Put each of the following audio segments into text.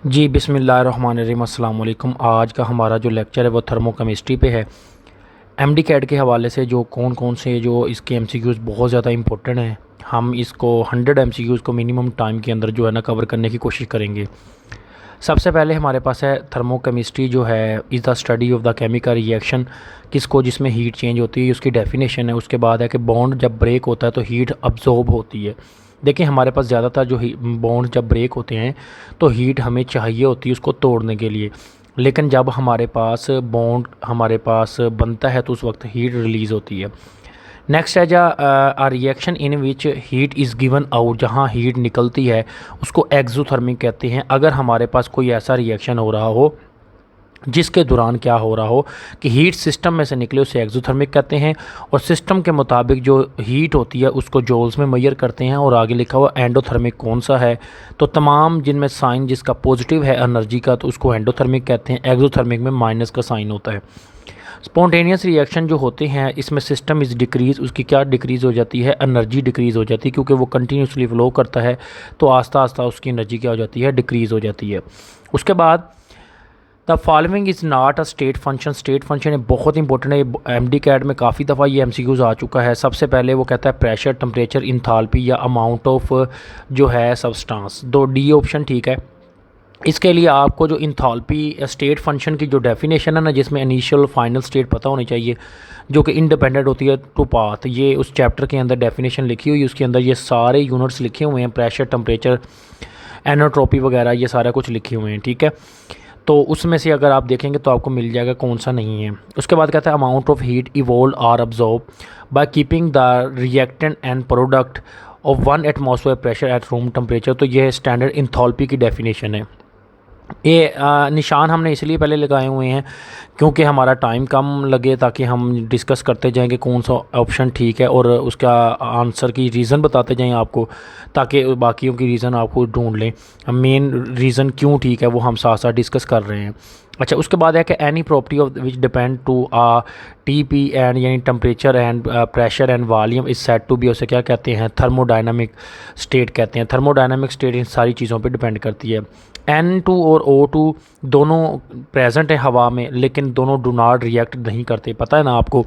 जी बिस्मिल्लाहिर्रहमानिर्रहीम अस्सलाम वालेकुम। आज का हमारा जो लेक्चर है वो थर्मोकेमिस्ट्री पे है। एमडी कैट के हवाले से जो कौन कौन से जो इसके एमसीक्यूज़ बहुत ज़्यादा इंपॉर्टेंट हैं, हम इसको 100 एमसीक्यूज़ को मिनिमम टाइम के अंदर जो है ना कवर करने की कोशिश करेंगे। सबसे पहले हमारे पास है थर्मोकेमिस्ट्री जो है is the study of the chemical reaction, किसको जिसमें हीट चेंज होती है उसकी डेफिनेशन है। उसके बाद है कि बॉन्ड जब ब्रेक होता है तो हीट अब्जॉर्ब होती है। देखिए हमारे पास ज़्यादातर जो बॉन्ड जब ब्रेक होते हैं तो हीट हमें चाहिए होती है उसको तोड़ने के लिए, लेकिन जब हमारे पास बॉन्ड हमारे पास बनता है तो उस वक्त हीट रिलीज़ होती है। नेक्स्ट है जा reaction in which heat is given out, जहाँ हीट निकलती है उसको एक्सोथर्मिक कहते हैं। अगर हमारे पास कोई ऐसा रिएक्शन हो रहा हो जिसके दौरान क्या हो रहा हो कि हीट सिस्टम में से निकले उसे एक्सोथर्मिक कहते हैं, और सिस्टम के मुताबिक जो हीट होती है उसको जूल्स में मेजर करते हैं। और आगे लिखा हुआ एंडोथर्मिक कौन सा है, तो तमाम जिनमें साइन जिसका पॉजिटिव है एनर्जी का तो उसको एंडोथर्मिक कहते हैं। एक्सोथर्मिक में माइनस का साइन होता है। स्पॉन्टेनियस रिएक्शन जो होते हैं इसमें सिस्टम इज़ डिक्रीज़, उसकी क्या डिक्रीज़ हो जाती है, एनर्जी डिक्रीज़ हो जाती है, क्योंकि वो कंटिन्यूसली फ्लो करता है तो आस्ता आस्ता उसकी एनर्जी क्या हो जाती है, डिक्रीज़ हो जाती है। उसके बाद the following is not a state function. State function है बहुत इंपॉर्टेंट है, एमडी कैट में काफ़ी दफ़ा ये एमसीक्यूज़ आ चुका है। सबसे पहले वो कहता है प्रेशर, टेम्परेचर, इंथाल्पी या अमाउंट ऑफ जो है सब्सटेंस। दो डी ऑप्शन ठीक है। इसके लिए आपको जो इंथाल्पी स्टेट फंक्शन की जो डेफिनेशन है ना, जिसमें इनिशियल फाइनल स्टेट पता होनी चाहिए जो कि इंडिपेंडेंट होती है टू पाथ, ये उस चैप्टर के अंदर डेफिनेशन लिखी हुई है। उसके अंदर ये सारे यूनिट्स लिखे हुए हैं, प्रेशर, टेम्परेचर, एनोट्रोपी वगैरह ये सारा कुछ लिखे हुए हैं, ठीक है। तो उसमें से अगर आप देखेंगे तो आपको मिल जाएगा कौन सा नहीं है। उसके बाद कहता है amount of heat evolve or absorb by keeping the reactant and product of 1 atmosphere pressure at room temperature. तो यह स्टैंडर्ड इंथाल्पी की डेफिनेशन है। ये निशान हमने इसलिए पहले लगाए हुए हैं क्योंकि हमारा टाइम कम लगे, ताकि हम डिस्कस करते जाएं कि कौन सा ऑप्शन ठीक है और उसका आंसर की रीज़न बताते जाएं आपको, ताकि बाकियों की रीज़न आपको ढूंढ लें। मेन रीज़न क्यों ठीक है वो हम साथ साथ डिस्कस कर रहे हैं। अच्छा, उसके बाद है कि any property of which depend to T P and यानी temperature and pressure and volume is set to be, उसे क्या कहते हैं, थर्मोडायनामिक स्टेट कहते हैं। थर्मोडायनामिक स्टेट इन सारी चीज़ों पे डिपेंड करती है। N2 और O2 दोनों प्रेजेंट है हवा में, लेकिन दोनों डू नॉट रिएक्ट नहीं करते। पता है ना आपको,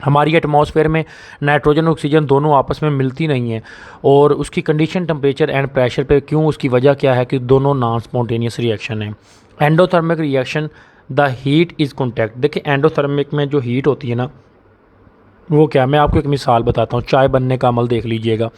हमारी एटमॉस्फेयर में नाइट्रोजन और ऑक्सीजन दोनों आपस में मिलती नहीं है, और उसकी कंडीशन टेम्परेचर एंड प्रेशर पे क्यों, उसकी वजह क्या है कि दोनों नॉन स्पॉन्टेनियस रिएक्शन है। Endothermic reaction the heat is contact. देखिए एंडोथर्मिक में जो हीट होती है ना वो क्या, मैं आपको एक मिसाल बताता हूँ। चाय बनने का अमल देख लीजिएगा।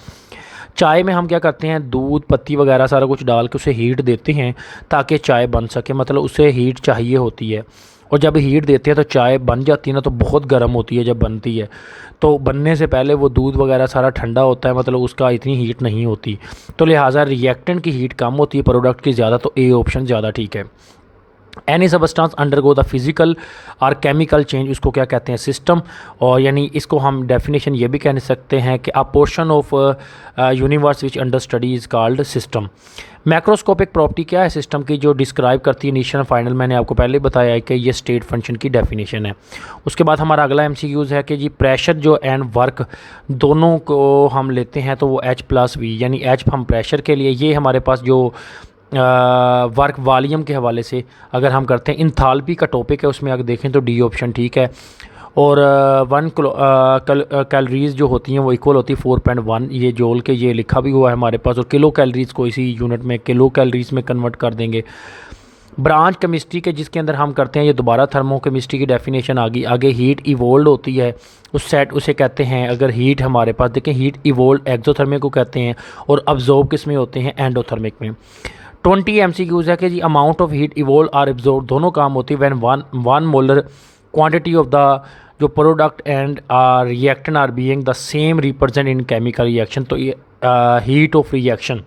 चाय में हम क्या करते हैं, दूध, पत्ती वगैरह सारा कुछ डाल के उसे हीट देते हैं ताकि चाय बन सके, मतलब उसे हीट चाहिए होती है। और जब हीट देते हैं तो चाय बन जाती है ना, तो बहुत गर्म होती है जब बनती है। तो बनने से पहले वो दूध वगैरह सारा ठंडा होता है, मतलब उसका इतनी हीट नहीं होती, तो लिहाजा रिएक्टेंट की हीट कम होती है, प्रोडक्ट की ज़्यादा। तो ए ऑप्शन ज़्यादा ठीक है। Any substance undergo the physical और केमिकल चेंज, उसको क्या कहते हैं, सिस्टम। और यानी इसको हम डेफिनेशन ये भी कह सकते हैं कि अ portion of universe which under study is called system. Macroscopic property क्या है सिस्टम की, जो डिस्क्राइब करती है इनिशियल फाइनल, मैंने आपको पहले बताया है कि ये स्टेट फंक्शन की डेफिनेशन है। उसके बाद हमारा अगला एमसीक्यूज़ है कि जी प्रेशर जो एंड वर्क दोनों को हम लेते हैं तो वो H+V, यानी H हम प्रेशर के लिए, ये हमारे पास जो वर्क वॉल्यूम के हवाले से अगर हम करते हैं। इंथाल्पी का टॉपिक है, उसमें अगर देखें तो डी ऑप्शन ठीक है। और 1 कैलोरीज़ जो होती हैं वो इक्वल होती है 4.1, ये जोल के ये लिखा भी हुआ है हमारे पास। और किलो कैलोरीज़ को इसी यूनिट में किलो कैलोरीज़ में कन्वर्ट कर देंगे। ब्रांच केमिस्ट्री के जिसके अंदर हम करते हैं, ये दोबारा थर्मोकेमिस्ट्री की डेफिनेशन आ गई। आगे हीट इवोल्व होती है, उस सेट उसे कहते हैं, अगर हीट हमारे पास देखें, हीट इवोल्व एक्सोथर्मिक को कहते हैं, और अब्जॉर्ब किस में होते हैं, एंडोथर्मिक में। 20 एमसीक्यूज़ है कि जी amount of heat evolve or absorb, दोनों काम होती है when one molar quantity of the जो product and reactant are being the same represent in chemical reaction. तो ये heat of reaction,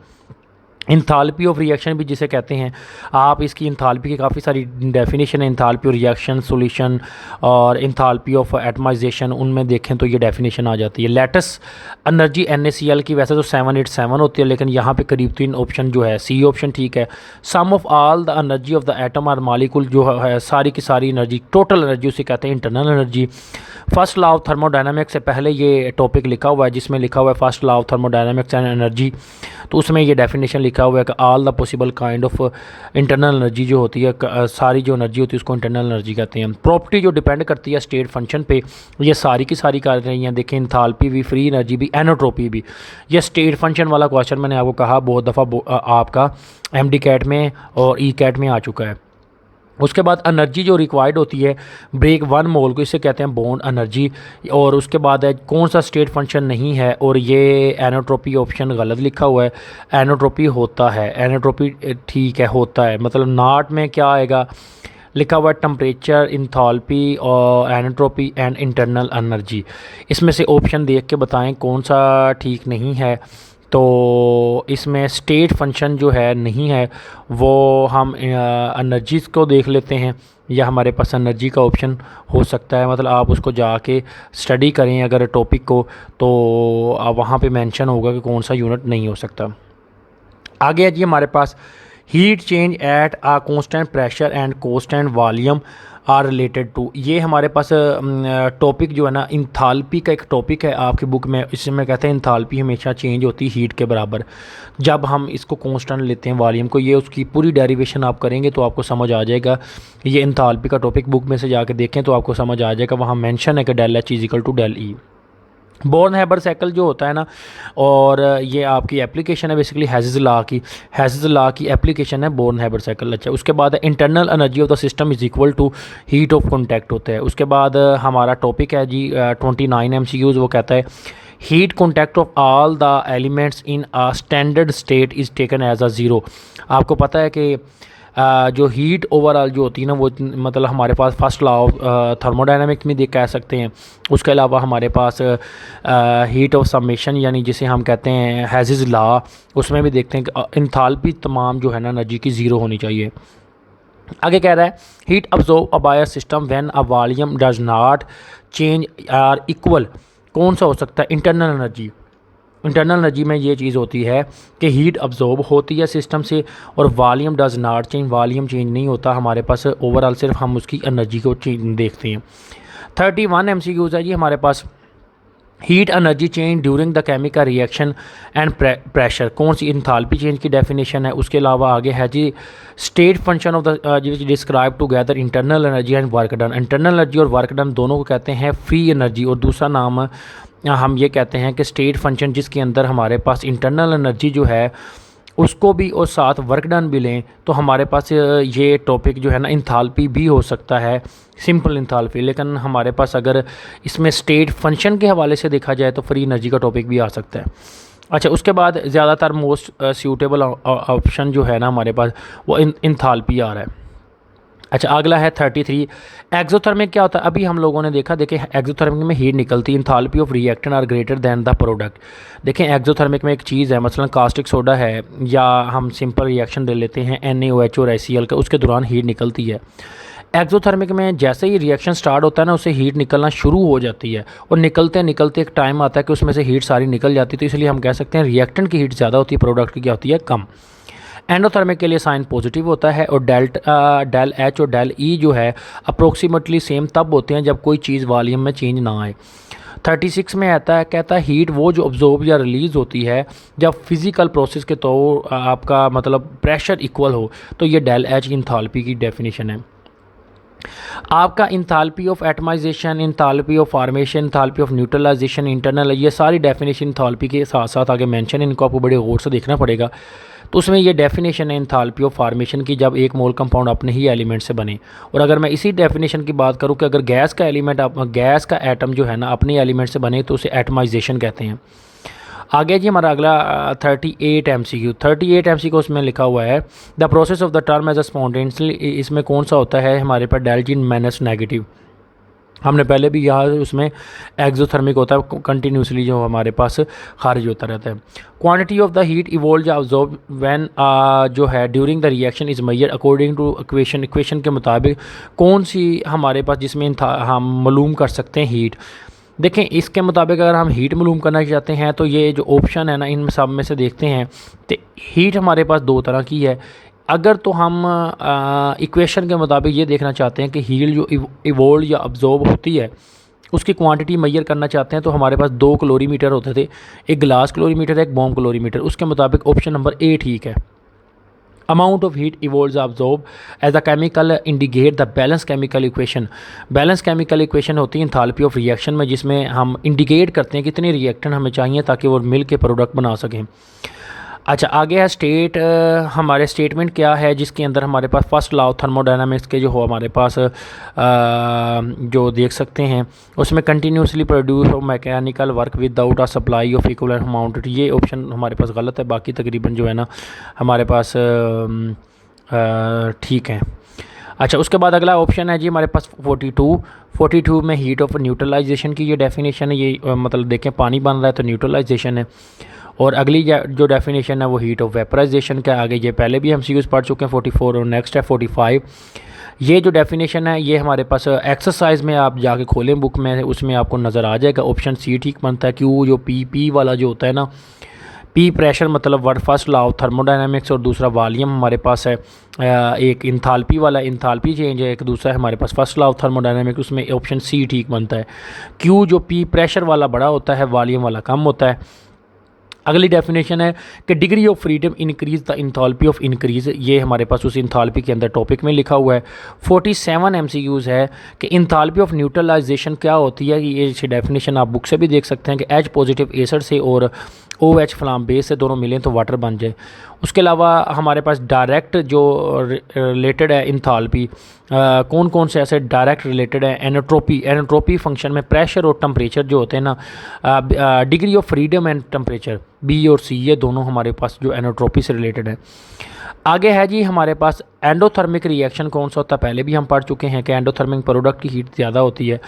enthalpy of reaction भी जिसे कहते हैं आप, इसकी इंथाल्पी की काफ़ी सारी डेफिनेशन है। इंथाल्पी ऑफ रिएक्शन, सॉल्यूशन और इंथाल्पी ऑफ एटमाइजेशन, उनमें देखें तो ये डेफिनेशन आ जाती है। लेटेस एनर्जी NaCl की वैसे तो 787 होती है, लेकिन यहाँ पे करीब 3 ऑप्शन जो है सी ऑप्शन ठीक है। Sum of all the energy of the atom और मालिकुल, जो है सारी की सारी एनर्जी, टोटल एनर्जी उसे कहते हैं internal energy. First law of thermodynamics से पहले ये टॉपिक लिखा हुआ है, जिसमें लिखा हुआ है first law of thermodynamics and energy, तो उसमें ये डेफिनेशन लिखा लिखा हुआ है कि all the possible kind of internal energy जो होती है, सारी जो एनर्जी होती है उसको इंटरनल एनर्जी कहते हैं। प्रॉपर्टी जो डिपेंड करती है स्टेट फंक्शन पे, ये सारी की सारी कर रही हैं। देखें इंथाल्पी भी, फ्री एनर्जी भी, एनोट्रोपी भी। ये स्टेट फंक्शन वाला क्वेश्चन मैंने आपको कहा बहुत दफ़ा आपका एमडी कैट में और ई कैट में आ चुका है। उसके बाद एनर्जी जो रिक्वायर्ड होती है ब्रेक 1 मोल को, इसे कहते हैं बॉन्ड एनर्जी। और उसके बाद है कौन सा स्टेट फंक्शन नहीं है, और ये एनोट्रोपी ऑप्शन गलत लिखा हुआ है। एनोट्रोपी होता है, एनोट्रोपी ठीक है होता है, मतलब नॉट में क्या आएगा, लिखा हुआ है टेम्परेचर, इंथाल्पी और एनोट्रोपी एंड इंटरनल एनर्जी। इसमें से ऑप्शन देख के बताएं कौन सा ठीक नहीं है। तो इसमें स्टेट फंक्शन जो है नहीं है, वो हम एनर्जीज़ को देख लेते हैं, या हमारे पास एनर्जी का ऑप्शन हो सकता है। मतलब आप उसको जाके स्टडी करें अगर टॉपिक को, तो वहाँ पे मेंशन होगा कि कौन सा यूनिट नहीं हो सकता। आगे है जी हमारे पास heat change at a constant pressure and constant volume are related to. ये हमारे पास टॉपिक जो है ना, इंथाल्पी का एक टॉपिक है आपकी बुक में। इसमें कहते हैं इंथाल्पी हमेशा चेंज होती है हीट के बराबर जब हम इसको कांस्टेंट लेते हैं वॉल्यूम को। ये उसकी पूरी डेरिवेशन आप करेंगे तो आपको समझ आ जाएगा। ये इंथाल्पी का टॉपिक बुक में से जाके देखें तो आपको समझ आ जाएगा, वहाँ मेंशन है कि del H is equal to del E. Born Haber cycle जो होता है ना, और ये आपकी एप्लीकेशन है बेसिकली हैज़ेस लॉ की एप्लीकेशन है बोर्न हैबर साइकिल। अच्छा, उसके बाद है internal energy of the system is equal to heat of contact होता है। उसके बाद हमारा टॉपिक है जी 29 MCQs, वो कहता है heat contact of all the elements in a standard state is taken as a zero. आपको पता है कि जो हीट ओवरऑल जो होती है ना, वो मतलब हमारे पास फर्स्ट लॉ ऑफ थर्मोडायनामिक्स में कह सकते हैं। उसके अलावा हमारे पास हीट ऑफ समेशन यानी जिसे हम कहते हैं हैज़ेस लॉ, उसमें भी देखते हैं कि इंथाल्पी तमाम जो है ना एनर्जी की ज़ीरो होनी चाहिए। आगे कह रहा है heat absorb by a system when a volume does not change or equal. कौन सा हो सकता है? Internal energy. इंटरनल एनर्जी में ये चीज़ होती है कि हीट अब्जॉर्ब होती है सिस्टम से और volume does not change, volume change नहीं होता हमारे पास, ओवरऑल सिर्फ हम उसकी एनर्जी को देखते हैं। 31 MCQs है जी हमारे पास heat energy change during the chemical reaction and pressure. कौन सी इंथाल्पी चेंज की डेफिनेशन है। उसके अलावा आगे है जी state function of the describe together internal energy and work done. Internal energy और वर्क डन दोनों को कहते हैं फ्री एनर्जी, और दूसरा नाम हम ये कहते हैं कि स्टेट फंक्शन जिसके अंदर हमारे पास इंटरनल एनर्जी जो है उसको भी और साथ वर्क डन भी लें, तो हमारे पास ये टॉपिक जो है ना इंथाल्पी भी हो सकता है, सिंपल इंथाल्पी। लेकिन हमारे पास अगर इसमें स्टेट फंक्शन के हवाले से देखा जाए तो फ्री एनर्जी का टॉपिक भी आ सकता है। अच्छा, उसके बाद ज़्यादातर मोस्ट सूटेबल ऑप्शन जो है ना हमारे पास वो इंथाल्पी आ रहा है। अच्छा, अगला है 33 एक्सोथर्मिक। क्या होता है? अभी हम लोगों ने देखा, देखें एक्सोथर्मिक में हीट निकलती है, enthalpy of reactant are greater than the product. देखें एक्सोथर्मिक में एक चीज़ है, मसलन कास्टिक सोडा है, या हम सिंपल रिएक्शन ले लेते हैं NaOH और HCl का, उसके दौरान हीट निकलती है। एक्सोथर्मिक में जैसे ही रिएक्शन स्टार्ट होता है ना, उससे हीट निकलना शुरू हो जाती है, और निकलते निकलते एक टाइम आता है कि उसमें से हीट सारी निकल जाती है। तो इसलिए हम कह सकते हैं रिएक्टेंट की हीट ज़्यादा होती है, प्रोडक्ट की क्या होती है? कम। एंडोथर्मिक के लिए साइन पॉजिटिव होता है, और डेल एच और डेल ई जो है अप्रोक्सीमेटली सेम तब होते हैं जब कोई चीज़ वॉल्यूम में चेंज ना आए। 36 में आता है, कहता है हीट वो जो ऑब्जॉर्ब या रिलीज़ होती है जब फिज़िकल प्रोसेस के तौर आपका मतलब प्रेशर इक्वल हो। तो ये डेल एच इंथाल्पी की डेफिनेशन है। आपका enthalpy of atomisation, enthalpy of formation, enthalpy of neutralisation, internal, ये सारी डेफिनेशन इंथाल्पी के साथ साथ आगे मेंशन है, इनको आपको बड़े गौर से देखना पड़ेगा। तो उसमें ये डेफिनेशन है इंथाल्पी ऑफ फॉर्मेशन की, जब एक मोल कंपाउंड अपने ही एलिमेंट से बने। और अगर मैं इसी डेफिनेशन की बात करूँ कि अगर गैस का एलिमेंट, गैस का एटम जो है ना अपने एलिमेंट से बने, तो उसे एटमाइजेशन कहते हैं। आगे जी हमारा अगला 38 MCQ। 38 MCQ उसमें लिखा हुआ है the process of the term as a spontaneously. इसमें कौन सा होता है हमारे पास? Delta minus negative. हमने पहले भी यहाँ उसमें एक्सोथर्मिक होता है, कंटिन्यूसली जो हमारे पास खारिज होता रहता है। Quantity of the heat evolve या अब्जॉर्ब व्हेन जो है during the reaction is measured according to equation के मुताबिक कौन सी हमारे पास जिसमें हम मालूम कर सकते हैं हीट। देखें, इसके मुताबिक अगर हम हीट मालूम करना चाहते हैं तो ये जो ऑप्शन है ना, इन सब में से देखते हैं तो हीट हमारे पास दो तरह की है। अगर तो हम इक्वेशन के मुताबिक ये देखना चाहते हैं कि हीट जो इवोल्व या अब्जॉर्ब होती है उसकी क्वांटिटी मेजर करना चाहते हैं, तो हमारे पास 2 कैलोरीमीटर होते थे, एक ग्लास कैलोरीमीटर, एक बॉम्ब कैलोरीमीटर। उसके मुताबिक ऑप्शन नंबर A ठीक है। amount of heat evolves absorbed as the chemical indicate the balance chemical equation। Balance chemical equation होती है इंथाल्पी ऑफ रिएक्शन में, जिसमें हम इंडिकेट करते हैं कितने रिएक्टेंट हमें चाहिए ताकि वो मिल के प्रोडक्ट बना सकें। अच्छा, आगे है स्टेट। हमारे स्टेटमेंट क्या है जिसके अंदर हमारे पास फर्स्ट लॉ ऑफ थर्मोडायनामिक्स के जो हो हमारे पास जो देख सकते हैं उसमें continuously produce of mechanical work without a supply of equal amount. ये ऑप्शन हमारे पास गलत है, बाकी तकरीबन जो है ना हमारे पास ठीक है। अच्छा, उसके बाद अगला ऑप्शन है जी हमारे पास 42 में हीट ऑफ न्यूट्रलाइजेशन की ये डेफिनेशन है। ये मतलब देखें पानी बन रहा है तो न्यूट्रलाइजेशन है। और अगली जो डेफिनेशन है वो हीट ऑफ वेपराइजेशन का। आगे ये पहले भी हम सीरीज पढ़ चुके हैं 44, और नेक्स्ट है 45। ये जो डेफिनेशन है ये हमारे पास एक्सरसाइज में आप जाके खोलें बुक में, उसमें आपको नज़र आ जाएगा। ऑप्शन सी ठीक बनता है। क्यों जो पी वाला जो होता है ना, पी प्रेशर मतलब word first law of thermodynamics, और दूसरा वॉल्यूम हमारे पास है। एक इंथाल्पी वाला इंथाल्पी चेंज है, एक दूसरा है हमारे पास फर्स्ट लॉ ऑफ थर्मोडायनामिक्स, उसमें ऑप्शन सी ठीक बनता है। क्यों जो पी प्रेशर वाला बड़ा होता है, वॉल्यूम वाला कम होता है। अगली डेफिनेशन है कि degree of freedom increase the enthalpy of increase. ये हमारे पास उस इंथाल्पी के अंदर टॉपिक में लिखा हुआ है। 47 MCQs है कि इंथाल्पी ऑफ न्यूट्रलाइजेशन क्या होती है। ये डेफिनेशन आप बुक से भी देख सकते हैं कि H पॉजिटिव एसिड से और OH फ्लाम बेस से दोनों मिलें तो वाटर बन जाए। उसके अलावा हमारे पास डायरेक्ट जो रिलेटेड है इंथाल्पी, कौन कौन से ऐसे डायरेक्ट रिलेटेड है। एनोट्रोपी फंक्शन में प्रेशर और टेम्परेचर जो होते हैं ना, degree of freedom and temperature B और सी, ये दोनों हमारे पास जो एनोट्रोपी से रिलेटेड है। आगे है जी हमारे पास एंडोथर्मिक रिएक्शन कौन सा होता है, पहले भी हम पढ़ चुके हैं कि एंडोथर्मिक प्रोडक्ट की हीट ज़्यादा होती है।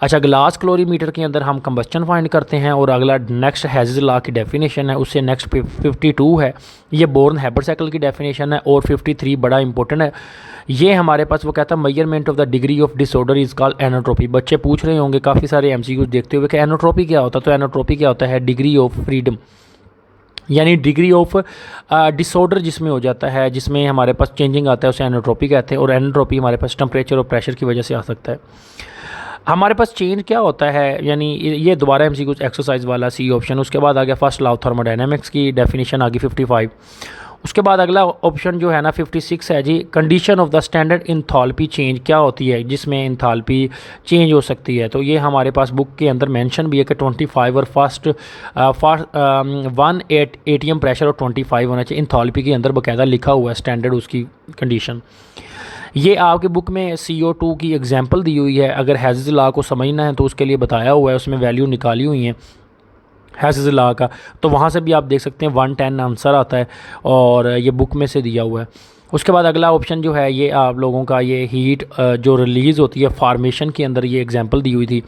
अच्छा, ग्लास क्लोरीमीटर के अंदर हम कंबस्चन फाइंड करते हैं। और अगला नेक्स्ट हेज़ल लॉ की डेफिनेशन है, उससे नेक्स्ट 52 है, ये बोर्न हैबर साइकिल की डेफिनेशन है। और 53 बड़ा इंपॉर्टेंट है, ये हमारे पास वो कहता है measurement of the degree of disorder is called entropy. बच्चे पूछ रहे होंगे काफ़ी सारे MCQs देखते हुए कि एनोट्रोपी क्या होता है। तो एनोट्रोपी क्या होता है, डिग्री ऑफ फ्रीडम, यानी डिग्री ऑफ डिसऑर्डर जिसमें हो जाता है, जिसमें हमारे पास चेंजिंग आता है, उसे एनोट्रोपी कहते हैं। और एनोट्रोपी हमारे पास टेम्परेचर और प्रेशर की वजह से आ सकता है। हमारे पास चेंज क्या होता है, यानी ये दोबारा MCQs एक्सरसाइज वाला सी ऑप्शन। उसके बाद आ गया फर्स्ट लॉ ऑफ थर्मोडायनामिक्स की डेफिनेशन आ गई 55। उसके बाद अगला ऑप्शन जो है ना 56 है जी, condition of the standard enthalpy change क्या होती है जिसमें इंथाल्पी चेंज हो सकती है। तो ये हमारे पास बुक के अंदर मेंशन भी है कि 25 और फर्स्ट 1 ATM प्रेशर और 25 होना चाहिए। इंथाल्पी के अंदर बाकायदा लिखा हुआ है स्टैंडर्ड उसकी कंडीशन। ये आपके बुक में CO2 की एग्जांपल दी हुई है। अगर हेज़ल लॉ को समझना है तो उसके लिए बताया हुआ है, उसमें वैल्यू निकाली हुई है हेज़ल लॉ का, तो वहाँ से भी आप देख सकते हैं 110 आंसर आता है, और ये बुक में से दिया हुआ है। उसके बाद अगला ऑप्शन जो है ये आप लोगों का ये हीट जो रिलीज़ होती है फार्मेशन के अंदर, ये एग्जांपल दी हुई थी।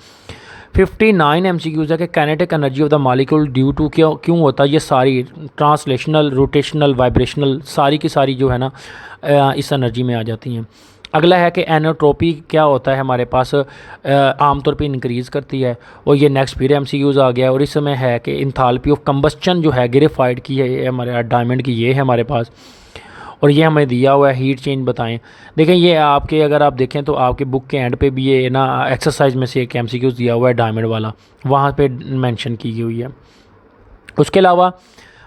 59 MCQs है कि kinetic energy of the molecule due to क्यों होता है। ये सारी ट्रांसलेशनल, रोटेशनल, वाइब्रेशनल सारी की सारी जो है ना इस एनर्जी में आ जाती हैं। अगला है कि एनोट्रोपी क्या होता है, हमारे पास आमतौर पे इंक्रीज़ करती है। और ये नेक्स्ट फिर MCQs आ गया। और इसमें है कि इंथाल्पी ऑफ कंबस्चन जो है ग्रेफाइट की है, ये हमारे डायमंड की ये है हमारे पास, और ये हमें दिया हुआ है हीट चेंज बताएं। देखें ये आपके, अगर आप देखें तो आपके बुक के एंड पे भी ये ना एक्सरसाइज में से एक MCQs दिया हुआ है डायमंड वाला, वहाँ पे मेंशन की हुई है। उसके अलावा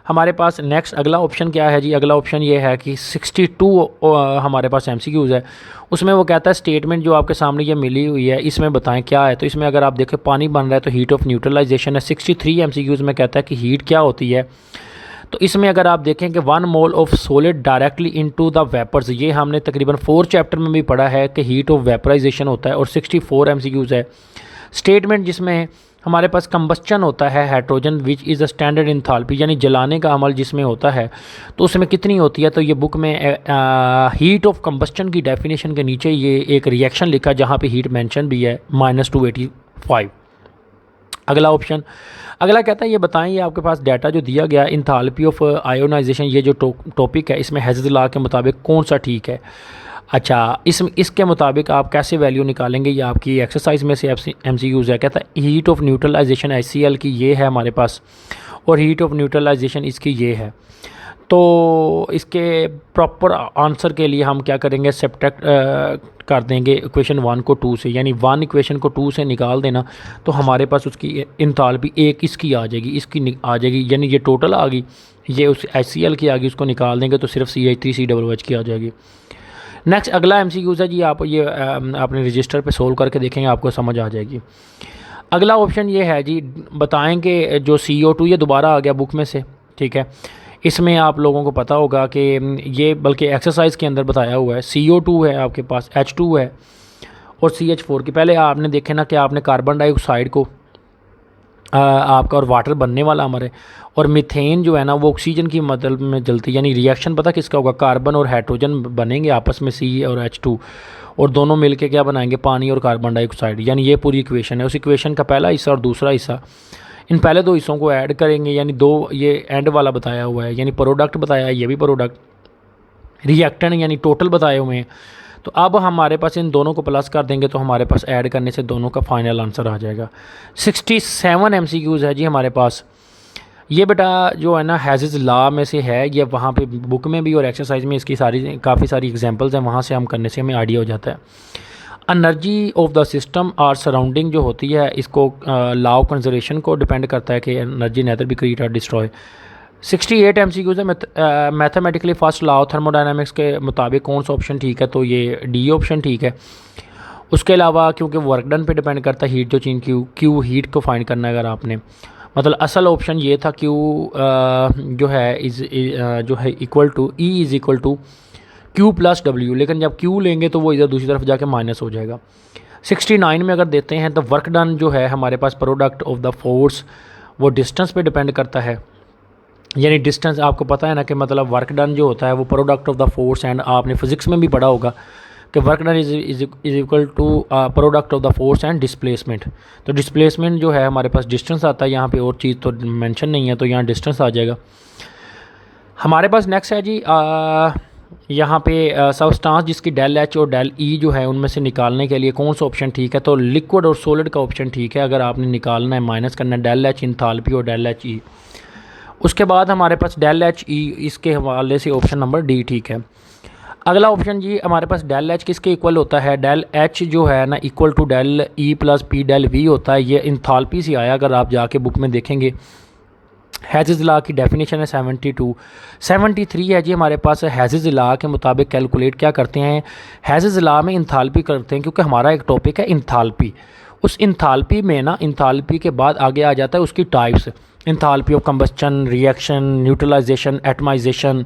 हमारे पास नेक्स्ट अगला ऑप्शन क्या है जी, अगला ऑप्शन ये है कि 62 हमारे पास MCQs है। उसमें वो कहता है स्टेटमेंट जो आपके सामने ये मिली हुई है इसमें बताएं क्या है। तो इसमें अगर आप देखें पानी बन रहा है तो हीट ऑफ न्यूट्रलाइजेशन है। 63 MCQs में कहता है कि हीट क्या होती है। तो इसमें अगर आप देखें कि 1 mole of solid directly into the vapours, ये हमने तकरीबन 4 चैप्टर में भी पढ़ा है कि हीट ऑफ वेपराइजेशन होता है। और 64 MCQs है स्टेटमेंट जिसमें हमारे पास कंबस्चन होता है hydrogen which is a standard enthalpy, यानी जलाने का अमल जिसमें होता है तो उसमें कितनी होती है। तो ये बुक में हीट ऑफ कंबस्चन की डेफिनेशन के नीचे ये एक रिएक्शन लिखा जहाँ पे हीट मेंशन भी है -285। अगला ऑप्शन अगला कहता है ये बताएं, ये आपके पास डाटा जो दिया गया इंथाल्पी ऑफ आयोनाइजेशन, ये जो टॉपिक है इसमें हेज़ल लॉ के मुताबिक कौन सा ठीक है। अच्छा, इसके मुताबिक आप कैसे वैल्यू निकालेंगे, ये आपकी एक्सरसाइज में से MCQs है। कहता है हीट ऑफ न्यूट्रलाइजेशन HCl की ये है हमारे पास, और हीट ऑफ न्यूट्रलाइजेशन इसकी ये है। तो इसके प्रॉपर आंसर के लिए हम क्या करेंगे, सब्ट्रैक्ट कर देंगे इक्वेशन 1 को 2 से, यानी 1 इक्वेशन को 2 से निकाल देना तो हमारे पास उसकी इंथाल्पी एक इसकी आ जाएगी, इसकी आ जाएगी, यानी ये टोटल आ गई ये उस HCl की आगे उसको निकाल देंगे तो सिर्फ CH3COOH की आ जाएगी। नेक्स्ट अगला MCQ है जी, आप ये अपने रजिस्टर पे सोल्व करके देखेंगे, आपको समझ आ जाएगी। अगला ऑप्शन ये है जी, बताएं कि जो CO2 ये दोबारा आ गया बुक में से, ठीक है। इसमें आप लोगों को पता होगा कि ये बल्कि एक्सरसाइज के अंदर बताया हुआ है, CO2 है आपके पास, H2 है और CH4 की। पहले आपने देखे ना कि आपने कार्बन डाइऑक्साइड को आपका और वाटर बनने वाला हमारे, और मीथेन जो है ना वो ऑक्सीजन की मदद में जलती है, यानी रिएक्शन पता किसका होगा, कार्बन और हाइड्रोजन बनेंगे आपस में C और H2, और दोनों मिलके क्या बनाएंगे, पानी और कार्बन डाइऑक्साइड। यानी ये पूरी इक्वेशन है। उस इक्वेशन का पहला हिस्सा और दूसरा हिस्सा, इन पहले दो हिस्सों को ऐड करेंगे, यानी दो ये एंड वाला बताया हुआ है, यानी प्रोडक्ट बताया है, ये भी प्रोडक्ट, रिएक्टेंट यानी टोटल बताए हुए हैं। तो अब हमारे पास इन दोनों को प्लस कर देंगे तो हमारे पास ऐड करने से दोनों का फाइनल आंसर आ जाएगा। 67 MCQs है जी हमारे पास। ये बेटा जो है ना हैज़ेस लॉ में से है, ये वहाँ पे बुक में भी और एक्सरसाइज में इसकी काफ़ी सारी एग्जांपल्स हैं, वहाँ से हम करने से हमें आइडिया हो जाता है। एनर्जी ऑफ द सिस्टम और सराउंडिंग जो होती है, इसको लॉ ऑफ कंजर्वेशन को डिपेंड करता है कि एनर्जी नेदर बी क्रिएट और डिस्ट्रॉय। 68 MCQs है। Mathematically first law of thermodynamics के मुताबिक कौन सा ऑप्शन ठीक है, तो ये डी ऑप्शन ठीक है। उसके अलावा क्योंकि वर्क डन पे डिपेंड करता है, हीट जो चेंज क्यू हीट को फाइंड करना है अगर आपने, मतलब असल ऑप्शन ये था क्यू जो है जो है equal to E is equal to Q plus W, लेकिन जब Q लेंगे तो वो इधर दूसरी तरफ जाके माइनस हो जाएगा। 69 में अगर देते हैं तो वर्क डन जो है हमारे पास प्रोडक्ट ऑफ द फोर्स, वो डिस्टेंस पे डिपेंड करता है, यानी डिस्टेंस आपको पता है ना कि मतलब वर्क डन जो होता है वो product of the force, and आपने फिजिक्स में भी पढ़ा होगा कि work done is equal to product of the force and displacement. तो डिस्प्लेसमेंट जो है हमारे पास डिस्टेंस आता है, यहाँ पे और चीज़ तो मेंशन नहीं है तो यहाँ डिस्टेंस आ जाएगा हमारे पास। नेक्स्ट है जी यहाँ पे सबस्टांस जिसकी डेल H और डेल E जो है उनमें से निकालने के लिए कौन सा ऑप्शन ठीक है, तो लिक्विड और सॉलिड का ऑप्शन ठीक है अगर आपने निकालना है, माइनस करना है डेल H इंथाल्पी और डेल H E। उसके बाद हमारे पास डेल H E, इसके हवाले से ऑप्शन नंबर डी ठीक है। अगला ऑप्शन जी हमारे पास डेल H किसके इक्वल होता है, डेल H जो है ना equal to del E plus P del V होता है। ये इंथाल्पी से आया, अगर आप जाके बुक में देखेंगे। हैज़ेस लॉ की डेफिनेशन है 72। 73 है जी हमारे पास। हैज़ेस लॉ के मुताबिक कैलकुलेट क्या करते हैं, हैज़ेस लॉ में इंथाल्पी करते हैं, क्योंकि हमारा एक टॉपिक है इंथाल्पी। उस इंथाल्पी में ना, इंथाल्पी के बाद आगे आ जाता है उसकी types, enthalpy of combustion, reaction, neutralization, atomization,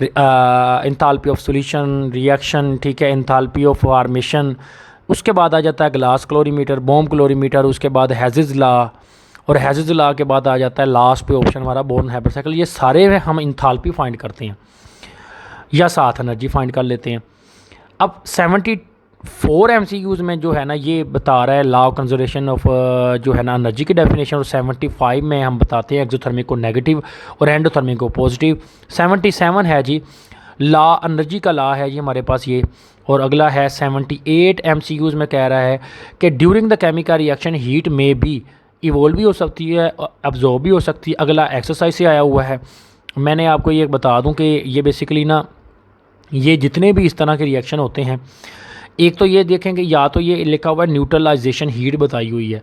enthalpy of solution, reaction, ठीक है, इंथाल्पी ऑफ फॉर्मेशन। उसके बाद आ जाता है ग्लास क्लोरीमीटर, बोम क्लोरीमीटर, उसके बाद हैज़ेस लॉ, और हैज़ेस लॉ के बाद आ जाता है लास्ट पे ऑप्शन हमारा बोर्न-हाइपर साइकिल। ये सारे हम इंथाल्पी फाइंड करते हैं या साथ एनर्जी फाइंड कर लेते हैं। अब 74 MCQs में जो है ना ये बता रहा है लॉ ऑफ कंजर्वेशन ऑफ जो है ना एनर्जी की डेफिनेशन, और 75 में हम बताते हैं एक्सोथर्मिक को नेगेटिव और एंडोथर्मिक को पॉजिटिव। 77 है जी लॉ, एनर्जी का लॉ है जी हमारे पास ये। और अगला है 78 MCQs में कह रहा है कि during the chemical reaction heat में भी इवोल्व भी हो सकती है, अब्जॉर्ब भी हो सकती है। अगला एक्सरसाइज से आया हुआ है। मैंने आपको ये बता दूं कि ये बेसिकली ना, ये जितने भी इस तरह के रिएक्शन होते हैं, एक तो ये देखेंगे या तो ये लिखा हुआ है न्यूट्रलाइजेशन हीट बताई हुई है,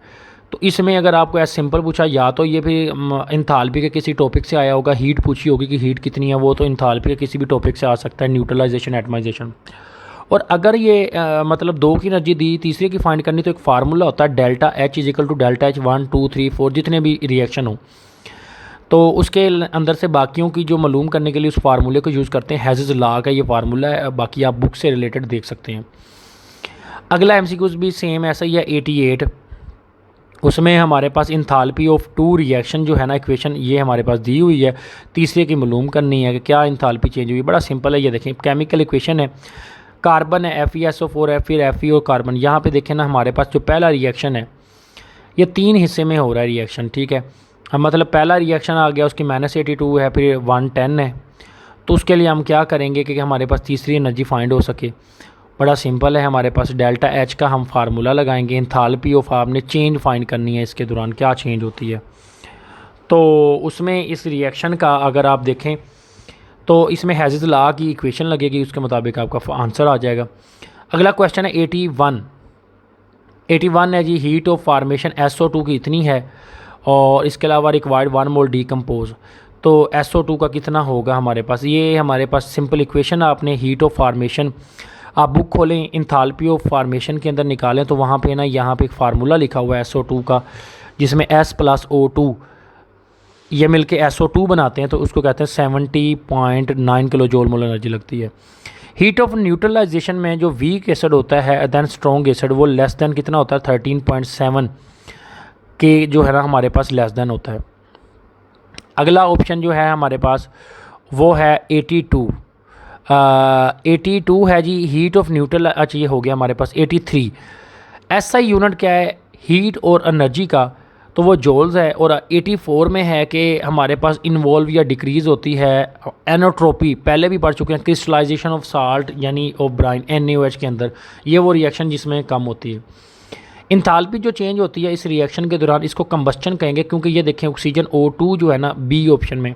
तो इसमें अगर आपको ऐसा सिंपल पूछा, या तो ये फिर इंथाल्पी के किसी टॉपिक से आया होगा, हीट पूछी होगी कि हीट कितनी है, वो तो इंथाल्पी के किसी भी टॉपिक से आ सकता है, न्यूट्रलाइजेशन, एटमाइजेशन। और अगर ये मतलब दो की एनर्जी दी, तीसरे की फाइंड करनी, तो एक फार्मूला होता है delta H is equal to delta H 1 2 3 4, जितने भी रिएक्शन हो, तो उसके अंदर से बाकियों की जो मालूम करने के लिए उस फार्मूले को यूज़ करते हैं। हैज़ेस लॉ का ये फार्मूला है, बाकी आप बुक से रिलेटेड देख सकते हैं। अगला MCQs भी सेम ऐसा ही है 88। उसमें हमारे पास इंथाल्पी ऑफ टू रिएक्शन जो है ना इक्वेशन, ये हमारे पास दी हुई है, तीसरे की मालूम करनी है कि क्या इंथाल्पी चेंज हुई। बड़ा सिंपल है, ये देखें केमिकल इक्वेशन है, कार्बन है FeSO4 है, फिर Fe और कार्बन। यहाँ पे देखें ना हमारे पास जो पहला रिएक्शन है ये 3 हिस्से में हो रहा है रिएक्शन, ठीक है। अब मतलब पहला रिएक्शन आ गया, उसकी -82 है, फिर 110 है, तो उसके लिए हम क्या करेंगे कि हमारे पास तीसरी एनर्जी फाइंड हो सके। बड़ा सिंपल है, हमारे पास डेल्टा H का हम फार्मूला लगाएंगे, इंथाल्पी ऑफ आपने चेंज फाइंड करनी है, इसके दौरान क्या चेंज होती है। तो उसमें इस रिएक्शन का अगर आप देखें तो इसमें हैज़ेस लॉ की इक्वेशन लगेगी, उसके मुताबिक आपका आंसर आ जाएगा। अगला क्वेश्चन है 81। 81 है जी हीट ऑफ फार्मेशन SO2 की इतनी है, और इसके अलावा रिक्वायर्ड 1 मोल डीकम्पोज। तो SO2 का कितना होगा हमारे पास। ये हमारे पास सिंपल इक्वेशन आपने हीट ऑफ फार्मेशन आप बुक खोलें इंथाल्पी ऑफ फार्मेशन के अंदर निकालें तो वहाँ पे ना यहाँ पे एक फार्मूला लिखा हुआ है SO2 का, जिसमें S + O2 ये मिलके SO2 बनाते हैं, तो उसको कहते हैं 70.9 किलो जूल मोल एनर्जी लगती है। हीट ऑफ न्यूट्रलाइजेशन में जो वीक एसिड होता है दैन स्ट्रॉन्ग एसिड वो लेस दैन कितना होता है 13.7 के जो है ना हमारे पास लेस दैन होता है। अगला ऑप्शन जो है हमारे पास वो है 82 82 है जी हीट ऑफ न्यूट्रल। अच्छा ये हो गया हमारे पास 83। SI यूनिट क्या है हीट और एनर्जी का, तो वो जूल्स है। और 84 में है कि हमारे पास इन्वॉल्व या डिक्रीज़ होती है एनोट्रोपी, पहले भी पढ़ चुके हैं, क्रिस्टलाइजेशन ऑफ साल्ट यानी ऑफ ब्राइन NaOH के अंदर, ये वो रिएक्शन जिसमें कम होती है। इंथाल्पी जो चेंज होती है इस रिएक्शन के दौरान इसको कंबस्टन कहेंगे, क्योंकि ये देखें ऑक्सीजन O2 जो है ना B ऑप्शन में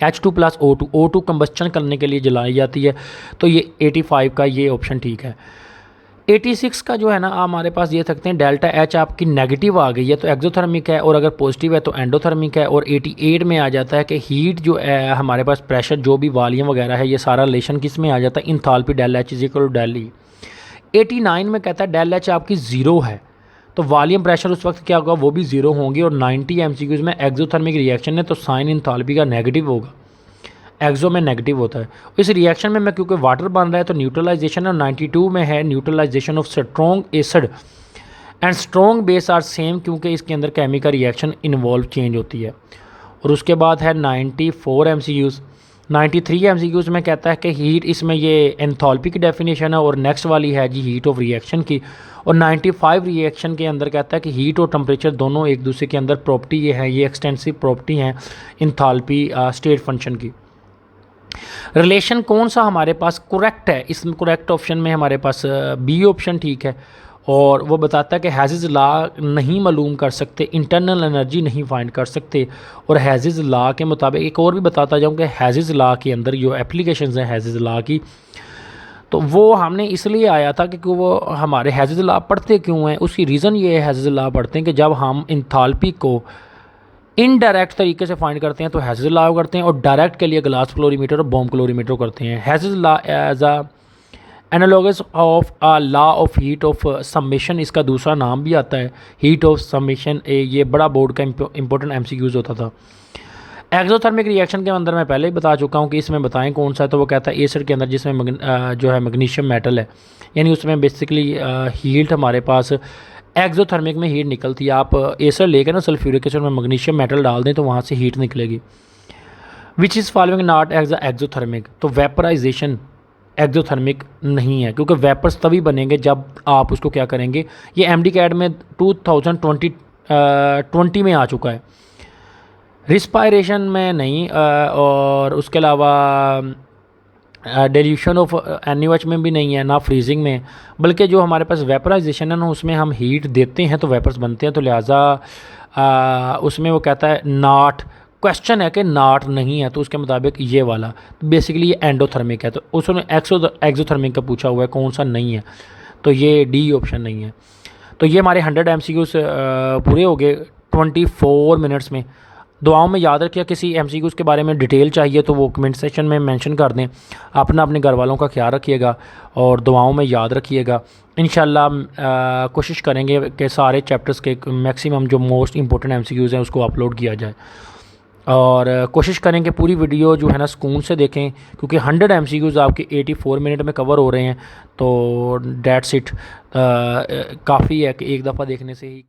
H2 + O2 कंबस्टन करने के लिए जलाई जाती है, तो ये 85 का ये ऑप्शन ठीक है। 86 का जो है ना हमारे पास ये सकते हैं डेल्टा H आपकी नेगेटिव आ गई है तो एक्जोथर्मिक है, और अगर पॉजिटिव है तो एंडोथर्मिक है। और 88 में आ जाता है कि हीट जो है हमारे पास प्रेशर जो भी वॉल्यूम वगैरह है ये सारा रिलेशन किस में आ जाता है enthalpy del H = del E। 89 में कहता है डेल H आपकी ज़ीरो है तो वॉल्यूम प्रेशर उस वक्त क्या होगा वो भी ज़ीरो होंगे। और 90 MCQs में एक्जोथर्मिक रिएक्शन है तो साइन इंथाल्पी का नेगेटिव होगा, एक्जो में नेगेटिव होता है। इस रिएक्शन में मैं क्योंकि वाटर बन रहा है तो न्यूट्रलाइजेशन है। 92 में है neutralisation of strong acid and strong base are same, क्योंकि इसके अंदर केमिकल रिएक्शन इन्वॉल्व चेंज होती है। और उसके बाद है 94 MCQs। 93 MCQs में कहता है कि हीट, इसमें ये एंथैल्पी की डेफिनेशन है और नेक्स्ट वाली है जी हीट ऑफ रिएक्शन की। और 95 रिएक्शन के अंदर कहता है कि हीट और टेम्परेचर दोनों एक दूसरे के अंदर प्रॉपर्टी ये है, ये एक्सटेंसिव प्रॉपर्टी हैं एंथैल्पी स्टेट फंक्शन की। रिलेशन कौन सा हमारे पास करेक्ट है, इसमें करेक्ट ऑप्शन में हमारे पास B ऑप्शन ठीक है। और वो बताता है कि हैज़िस लॉ नहीं मालूम कर सकते, इंटरनल एनर्जी नहीं फाइंड कर सकते। और हैज़िस लॉ के मुताबिक एक और भी बताता जाऊँ कि हैज़िस लॉ के अंदर जो एप्लीकेशंस हैं हैज़िस लॉ की, तो वो हमने इसलिए आया था क्योंकि वो हमारे हैज़िस लॉ पढ़ते क्यों हैं, उसकी रीज़न ये है हैज़िस लॉ पढ़ते हैं कि जब हम इंथैल्पी को इनडायरेक्ट तरीके से फाइंड करते हैं तो हैज़िस लॉ करते हैं, और डायरेक्ट के लिए ग्लास क्लोरीमीटर और बॉम्ब क्लोरीमीटर करते हैं। Hess's law as a analogous of a law of heat of summation, इसका दूसरा नाम भी आता है हीट ऑफ समेशन। ये बड़ा बोर्ड का इंपॉर्टेंट MCQs होता था। एक्सोथर्मिक रिएक्शन के अंदर मैं पहले ही बता चुका हूँ कि इसमें बताएं कौन सा है, तो वो कहता है एसिड के अंदर जिसमें जो है मैग्नीशियम मेटल है, यानी उसमें बेसिकली हीट हमारे पास एक्सोथर्मिक में हीट निकलती है। आप एसिड लेकर ना सल्फ्यूरिक एसिड में मैग्नीशियम मेटल डाल दें तो वहाँ से हीट निकलेगी। Which is following not as exothermic, तो वेपराइजेशन एक्सोथर्मिक नहीं है, क्योंकि वेपर्स तभी बनेंगे जब आप उसको क्या करेंगे। ये MDCAT में 2020 में आ चुका है, रिस्पायरेशन में नहीं। और उसके अलावा डिल्यूशन ऑफ NaOH में भी नहीं है, ना फ्रीजिंग में, बल्कि जो हमारे पास वेपराइजेशन है ना उसमें हम हीट देते हैं तो वेपर्स बनते हैं। तो लिहाजा उसमें वो कहता है नॉट, क्वेश्चन है कि नॉट नहीं है, तो उसके मुताबिक ये वाला बेसिकली ये एंडोथर्मिक है। तो उसने एक्सोथर्मिक का पूछा हुआ है कौन सा नहीं है, तो ये D ऑप्शन नहीं है। तो ये हमारे 100 MCQs पूरे हो गए 24 मिनट्स में। दुआओं में याद रखिए, किसी MCQs के बारे में डिटेल चाहिए तो वो कमेंट सेक्शन में मेंशन कर दें। अपने घर वालों का ख्याल रखिएगा और दुआओं में याद रखिएगा। इंशाल्लाह कोशिश करेंगे कि सारे चैप्टर्स के मैक्सिमम जो मोस्ट इंपॉर्टेंट MCQs हैं उसको अपलोड किया जाए, और कोशिश करें कि पूरी वीडियो जो है ना सुकून से देखें, क्योंकि 100 MCQs आपके 84 मिनट में कवर हो रहे हैं। तो डेट्स इट, काफ़ी है कि एक दफ़ा देखने से ही